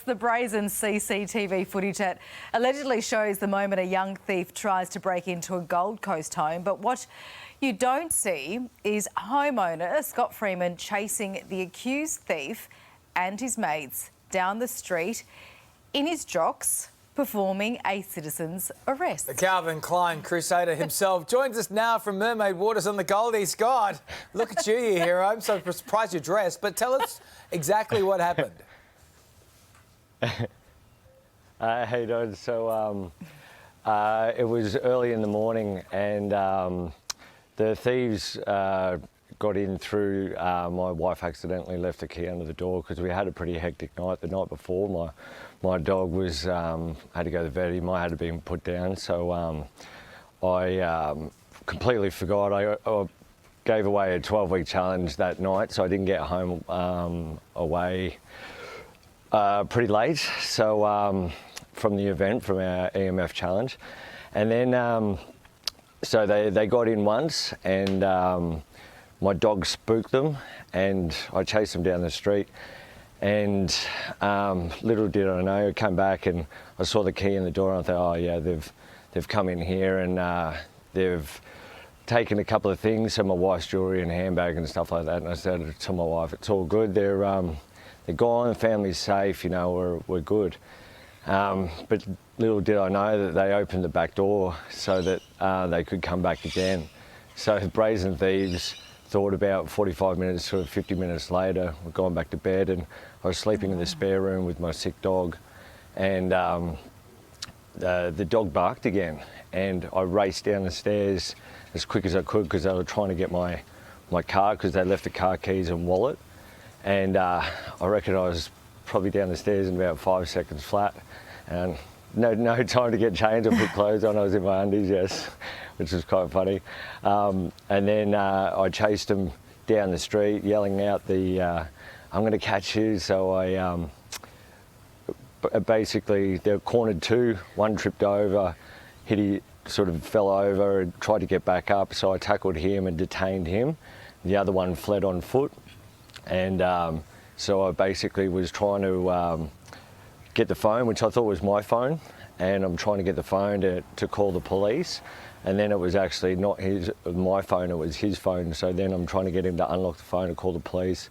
the brazen CCTV footage that allegedly shows the moment a young thief tries to break into a Gold Coast home. But what you don't see is homeowner Scott Freeman chasing the accused thief and his mates down the street in his jocks, performing a citizen's arrest. The Calvin Klein crusader himself joins us now from Mermaid Waters on the Goldie. Scott, look at you, you hero. I'm so surprised you're dressed, but tell us exactly what happened. How you doing? So it was early in the morning and the thieves got in through, my wife accidentally left the key under the door because we had a pretty hectic night the night before. My dog was had to go to the vet. He might have been put down, so I completely forgot. I gave away a 12-week challenge that night, so I didn't get home away pretty late. So from the event, from our EMF challenge, and then so they got in once, and my dog spooked them, and I chased them down the street. And little did I know, I came back and I saw the key in the door, and I thought, oh yeah, they've come in here and they've taken a couple of things, so my wife's jewellery and handbag and stuff like that. And I said to my wife, it's all good. They're gone. The family's safe. You know, we're good. But little did I know that they opened the back door so that they could come back again. So the brazen thieves thought about 45 minutes to 50 minutes later, we're going back to bed, and I was sleeping in the spare room with my sick dog, and the dog barked again, and I raced down the stairs as quick as I could because they were trying to get my car, because they left the car keys and wallet, and I reckon I was probably down the stairs in about 5 seconds flat, and no time to get changed or put clothes on. I was in my undies, yes, which was quite funny. And then I chased them down the street, yelling out the, I'm going to catch you. So I basically, they were cornered two, one tripped over, he sort of fell over and tried to get back up. So I tackled him and detained him. The other one fled on foot. And so I basically was trying to get the phone, which I thought was my phone, and I'm trying to get the phone to call the police, and then it was actually not my phone, it was his phone. So then I'm trying to get him to unlock the phone and call the police,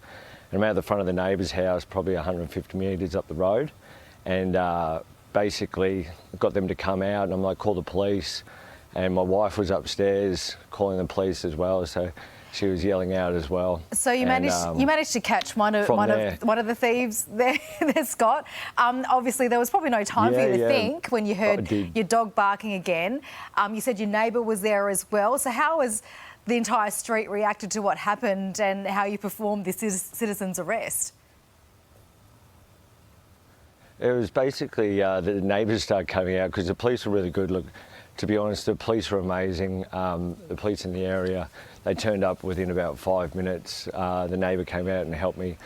and I'm out the front of the neighbour's house, probably 150 metres up the road, and basically got them to come out, and I'm like, call the police, and my wife was upstairs calling the police as well, so she was yelling out as well. So you managed to catch one of the thieves there, Scott. Obviously, there was probably no time for you to think when you heard your dog barking again. You said your neighbour was there as well. So how has the entire street reacted to what happened and how you performed this citizen's arrest? It was basically the neighbours started coming out because the police were really good. Look, to be honest, the police were amazing. The police in the area, they turned up within about 5 minutes. The neighbour came out and helped me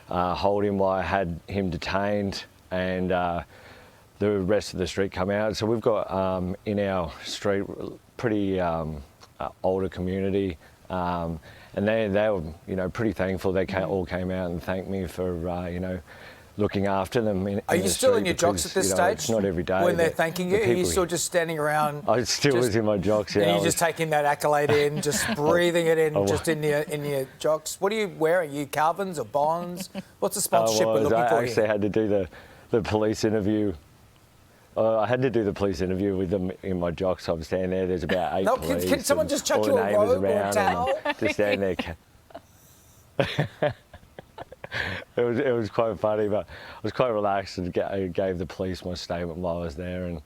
hold him while I had him detained, and the rest of the street come out. So we've got in our street pretty older community, and they were pretty thankful. They all came out and thanked me for looking after them. Are you still in your jocks at this stage? It's not every day. When they're thanking you, are you still just standing around? I still was in my jocks, yeah. And you're just taking that accolade in, just breathing it in, just in your jocks. What are you wearing? Are you Calvins or Bonds? What's the sponsorship we're looking for? I actually had to do the police interview. I had to do the police interview with them in my jocks. So I'm standing there. There's about 8 police. Can someone just chuck you a robe or a towel? Just standing there. It was quite funny, but I was quite relaxed and gave the police my statement while I was there,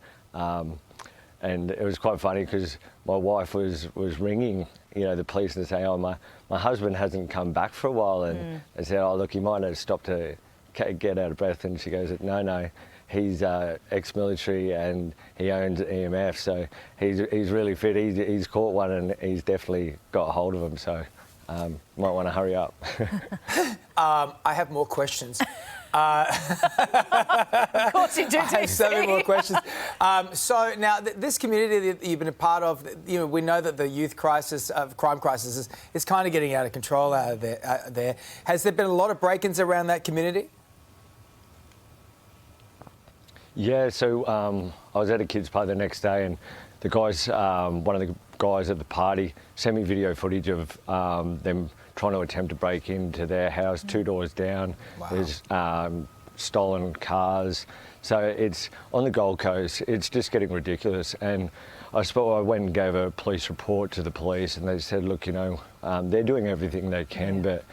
and it was quite funny because my wife was ringing, the police and saying, oh, my husband hasn't come back for a while, and they said, oh look, he might have stopped to get out of breath, and she goes, no, he's ex-military and he owns EMF, so he's really fit. He's caught one and he's definitely got a hold of him, so. Might want to hurry up. I have more questions. Of course you do. I have so many more questions. So now, this community that you've been a part of, we know that the youth crisis, crime crisis, is kind of getting out of control out there. Has there been a lot of break-ins around that community? Yeah, so I was at a kids' party the next day, and the guys, one of the guys at the party sent me video footage of them trying to attempt to break into their house 2 doors down. Wow. There's stolen cars. So it's on the Gold Coast, it's just getting ridiculous. And I suppose I went and gave a police report to the police, and they said, look, you know, they're doing everything they can, but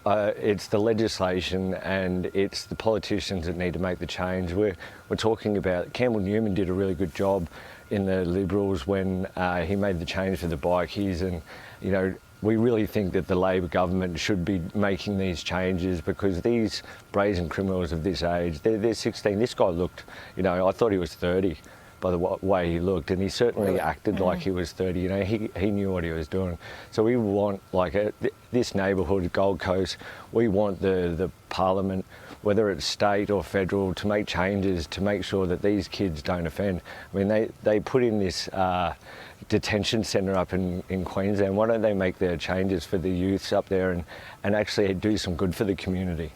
it's the legislation and it's the politicians that need to make the change. We're talking about, Campbell Newman did a really good job in the Liberals when he made the change for the bikies, and, you know, we really think that the Labor government should be making these changes, because these brazen criminals of this age, they're 16. This guy looked, you know, I thought he was 30 by the way he looked, and he certainly acted like he was 30. You know, he knew what he was doing. So we want, like, this neighbourhood, Gold Coast, we want the Parliament, whether it's state or federal, to make changes to make sure that these kids don't offend. I mean, they put in this detention centre up in Queensland. Why don't they make their changes for the youths up there and actually do some good for the community?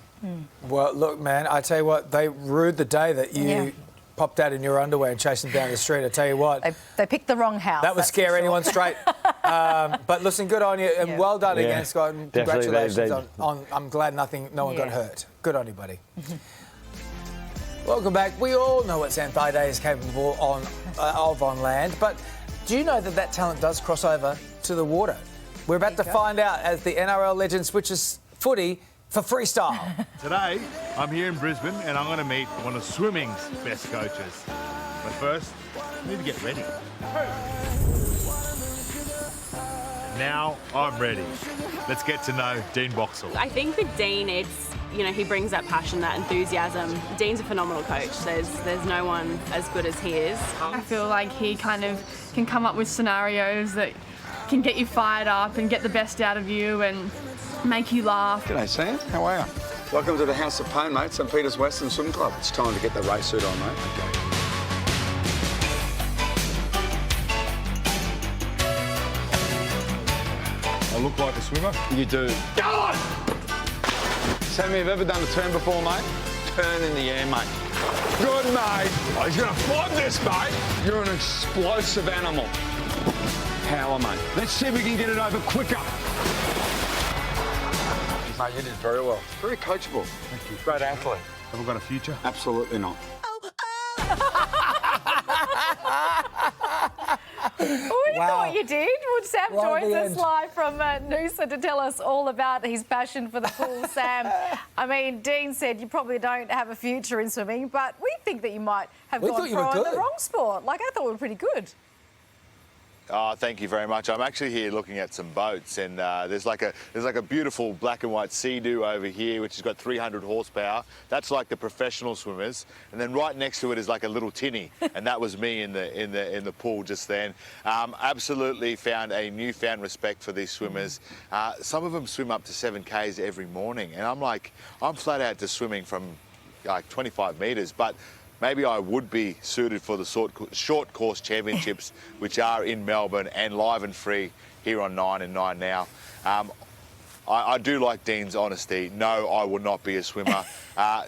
Well, look, man, I tell you what, they rued the day that you popped out in your underwear and chased them down the street. I tell you what. They picked the wrong house. That would scare anyone straight. But listen, good on you, and well done again, Scott. And congratulations on I'm glad no one got hurt. Good on you, buddy. Welcome back. We all know what Sam Thaiday is capable of on land, but do you know that talent does cross over to the water? We're about to find out as the NRL legend switches footy for freestyle. Today, I'm here in Brisbane and I'm going to meet one of swimming's best coaches. But first, I need to get ready. Now I'm ready. Let's get to know Dean Boxall. I think with Dean, it's, you know, he brings that passion, that enthusiasm. Dean's a phenomenal coach. There's no one as good as he is. I feel like he kind of can come up with scenarios that can get you fired up and get the best out of you and make you laugh. G'day Sam, how are you? Welcome to the House of Pain, mate. St Peter's Western Swim Club. It's time to get the race suit on, mate. Okay. I look like a swimmer? You do. Go on! Sam, have you ever done a turn before, mate? Turn in the air, mate. Good, mate. Oh, he's going to flood this, mate. You're an explosive animal. Power, mate. Let's see if we can get it over quicker. Mate, you did very well. Very coachable. Thank you. Great athlete. Have I got a future? Absolutely not. We thought you did. Well, Sam Right joins at the us end. live from Noosa to tell us all about his passion for the pool. Sam, I mean, Dean said you probably don't have a future in swimming, but we think that you might have We gone thought you were pro in the good. wrong sport. Like, I thought we were pretty good. Thank you very much. I'm actually here looking at some boats, and there's like a beautiful black and white Sea-Doo over here, which has got 300 horsepower. That's like the professional swimmers, and then right next to it is like a little tinny, and that was me in the pool just then. Absolutely found a newfound respect for these swimmers. Some of them swim up to 7 Ks every morning, and I'm flat out to swimming from like 25 metres, but maybe I would be suited for the short course championships, which are in Melbourne and live and free here on 9 and 9 Now. I do like Dean's honesty. No, I will not be a swimmer.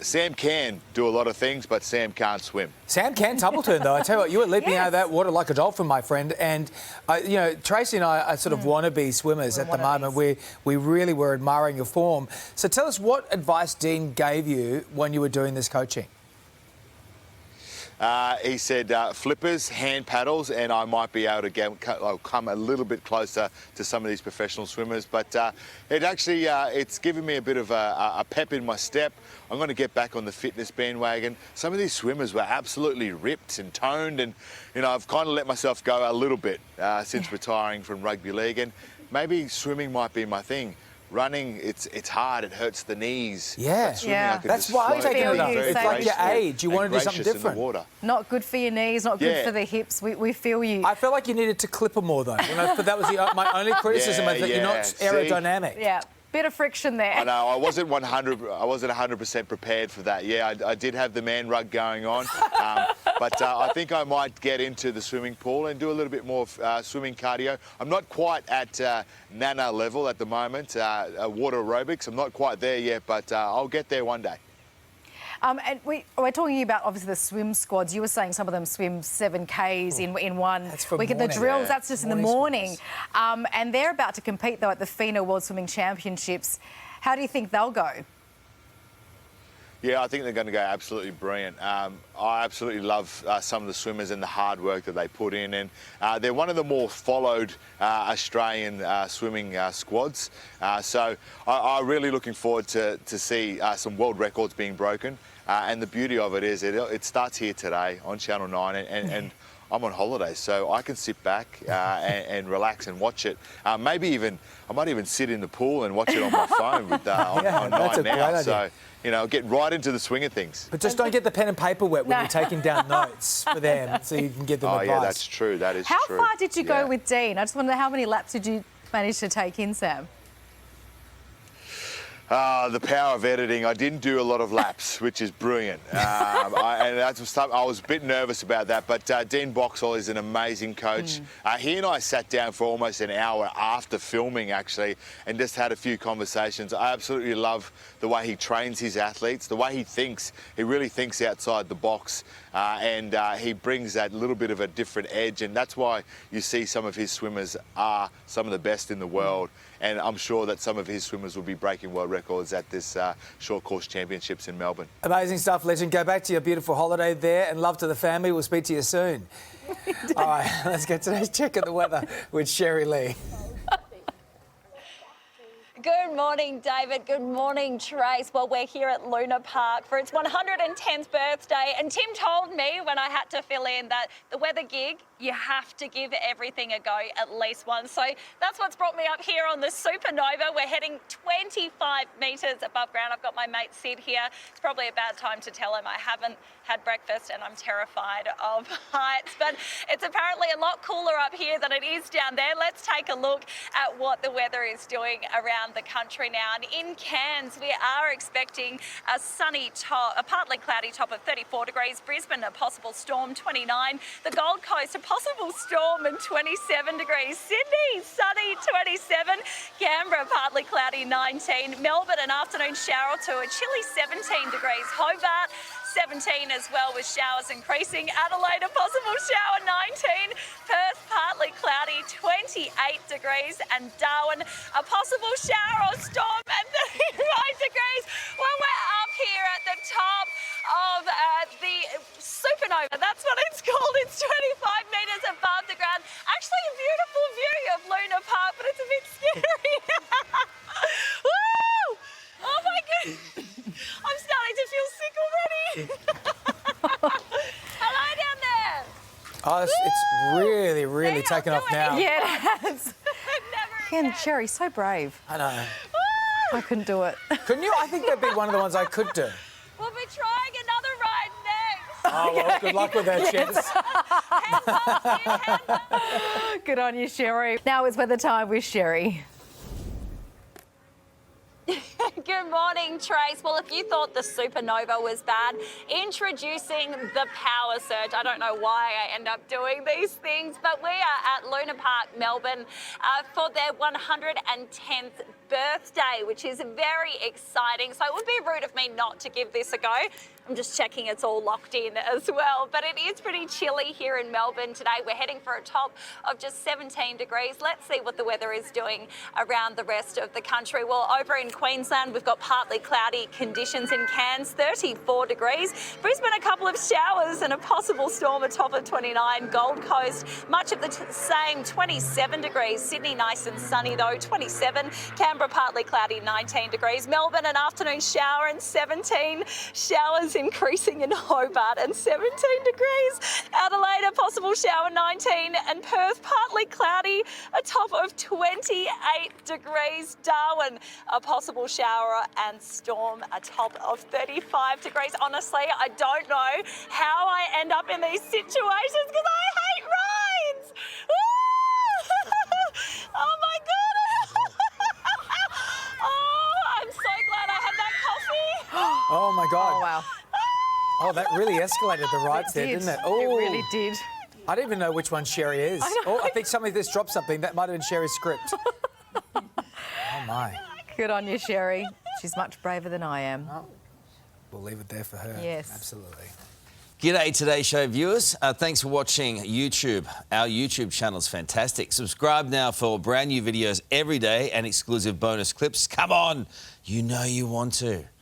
Sam can do a lot of things, but Sam can't swim. Sam can tumble turn, though. I tell you what, you were leaping out of that water like a dolphin, my friend. And, you know, Tracy and I are sort of wannabe swimmers at the moment. We really were admiring your form. So tell us what advice Dean gave you when you were doing this coaching. He said flippers, hand paddles, and I might be able to come a little bit closer to some of these professional swimmers. But it actually, it's given me a bit of a pep in my step. I'm going to get back on the fitness bandwagon. Some of these swimmers were absolutely ripped and toned, and, you know, I've kind of let myself go a little bit since retiring from rugby league, and maybe swimming might be my thing. Running, it's hard, it hurts the knees. Yeah. But swimming, I could That's just why I'm float taking it feel up. you, It's same like your here. age. You want to do something gracious in the different. water. Not good for your knees, not good for the hips. We feel you. I felt like you needed to clip them more, though. You know, but that was my only criticism, is that you're not See? aerodynamic. Yeah, bit of friction there. I know, I wasn't 100% prepared for that. Yeah, I did have the man rug going on, but I think I might get into the swimming pool and do a little bit more swimming cardio. I'm not quite at Nana level at the moment, water aerobics. I'm not quite there yet, but I'll get there one day. And we're talking about, obviously, the swim squads. You were saying some of them swim 7Ks in one week. The drills, that's just in the morning. And they're about to compete, though, at the FINA World Swimming Championships. How do you think they'll go? Yeah, I think they're going to go absolutely brilliant. I absolutely love some of the swimmers and the hard work that they put in, and they're one of the more followed Australian swimming squads. So I'm really looking forward to see some world records being broken. And the beauty of it is it starts here today on Channel 9, and I'm on holiday, so I can sit back and relax and watch it. I might even sit in the pool and watch it on my phone with on 9 now. So, you know, get right into the swing of things. But just don't get the pen and paper wet when you're taking down notes for them, so you can give them advice. Oh yeah, that's true. That is How true. far did you go with Dean? I just wonder how many laps did you manage to take in, Sam? The power of editing. I didn't do a lot of laps, which is brilliant. I was a bit nervous about that, but Dean Boxall is an amazing coach. He and I sat down for almost an hour after filming, actually, and just had a few conversations. I absolutely love the way he trains his athletes, the way he thinks. He really thinks outside the box, and he brings that little bit of a different edge, and that's why you see some of his swimmers are some of the best in the world. And I'm sure that some of his swimmers will be breaking world records at this short course championships in Melbourne. Amazing stuff, legend. Go back to your beautiful holiday there, and love to the family. We'll speak to you soon. All right, let's get today's check of the weather with Sherry Lee. Good morning, David. Good morning, Trace. Well, we're here at Luna Park for its 110th birthday, and Tim told me when I had to fill in that the weather gig, you have to give everything a go at least once. So that's what's brought me up here on the Supernova. We're heading 25 metres above ground. I've got my mate Sid here. It's probably a bad time to tell him I haven't had breakfast and I'm terrified of heights, but it's apparently a lot cooler up here than it is down there. Let's take a look at what the weather is doing around the country now. And in Cairns, we are expecting a sunny top, a partly cloudy top of 34 degrees. Brisbane, a possible storm, 29. The Gold Coast, a possible storm and 27 degrees. Sydney, sunny, 27. Canberra, partly cloudy, 19. Melbourne, an afternoon shower to a chilly 17 degrees. Hobart, 17 as well, with showers increasing. Adelaide, a possible shower, 19. Perth, partly cloudy, 28 degrees. And Darwin, a possible shower or storm and 35 degrees. Well, we're up here at the top of the Supernova. That's what it's called. It's 25 metres above the ground. Actually, a beautiful view of Luna Park, but it's a bit scary. Woo! Oh my goodness. I'm starting to feel sick already. Hello down there. Oh, it's really taken off now. Yeah, it has. Never Again, Sherry, so brave. I know. I couldn't do it. Couldn't you? I think that'd be one of the ones I could do. We'll be trying another ride next. Oh, well, good luck with that, Jess. Hands up, Tim, hands up. Good on you, Sherry. Now it's weather time with Sherry. Good morning, Trace. Well, if you thought the Supernova was bad, introducing the Power Surge. I don't know why I end up doing these things, but we are at Luna Park, Melbourne, for their 110th birthday, which is very exciting. So it would be rude of me not to give this a go. I'm just checking it's all locked in as well. But it is pretty chilly here in Melbourne today. We're heading for a top of just 17 degrees. Let's see what the weather is doing around the rest of the country. Well, over in Queensland, we've got partly cloudy conditions in Cairns, 34 degrees. Brisbane, a couple of showers and a possible storm, a top of 29. Gold Coast, much of the same, 27 degrees. Sydney, nice and sunny though, 27. Canberra, partly cloudy, 19 degrees. Melbourne, an afternoon shower and 17. Showers increasing in Hobart and 17 degrees. Adelaide, a possible shower, 19. And Perth, partly cloudy, a top of 28 degrees. Darwin, a possible shower and storm, a top of 35 degrees. Honestly, I don't know how I end up in these situations because I hate rides. Oh my God. Oh, I'm so glad I had that coffee. Oh, my God. Oh, wow. Oh, that really escalated the rides there, didn't it? Oh, It really did. I don't even know which one Sherry is. I think somebody just dropped something. That might have been Sherry's script. Oh, my. Good on you, Sherry. She's much braver than I am. We'll leave it there for her. Yes. Absolutely. G'day Today Show viewers. Thanks for watching YouTube. Our YouTube channel is fantastic. Subscribe now for brand new videos every day and exclusive bonus clips. Come on, you know you want to.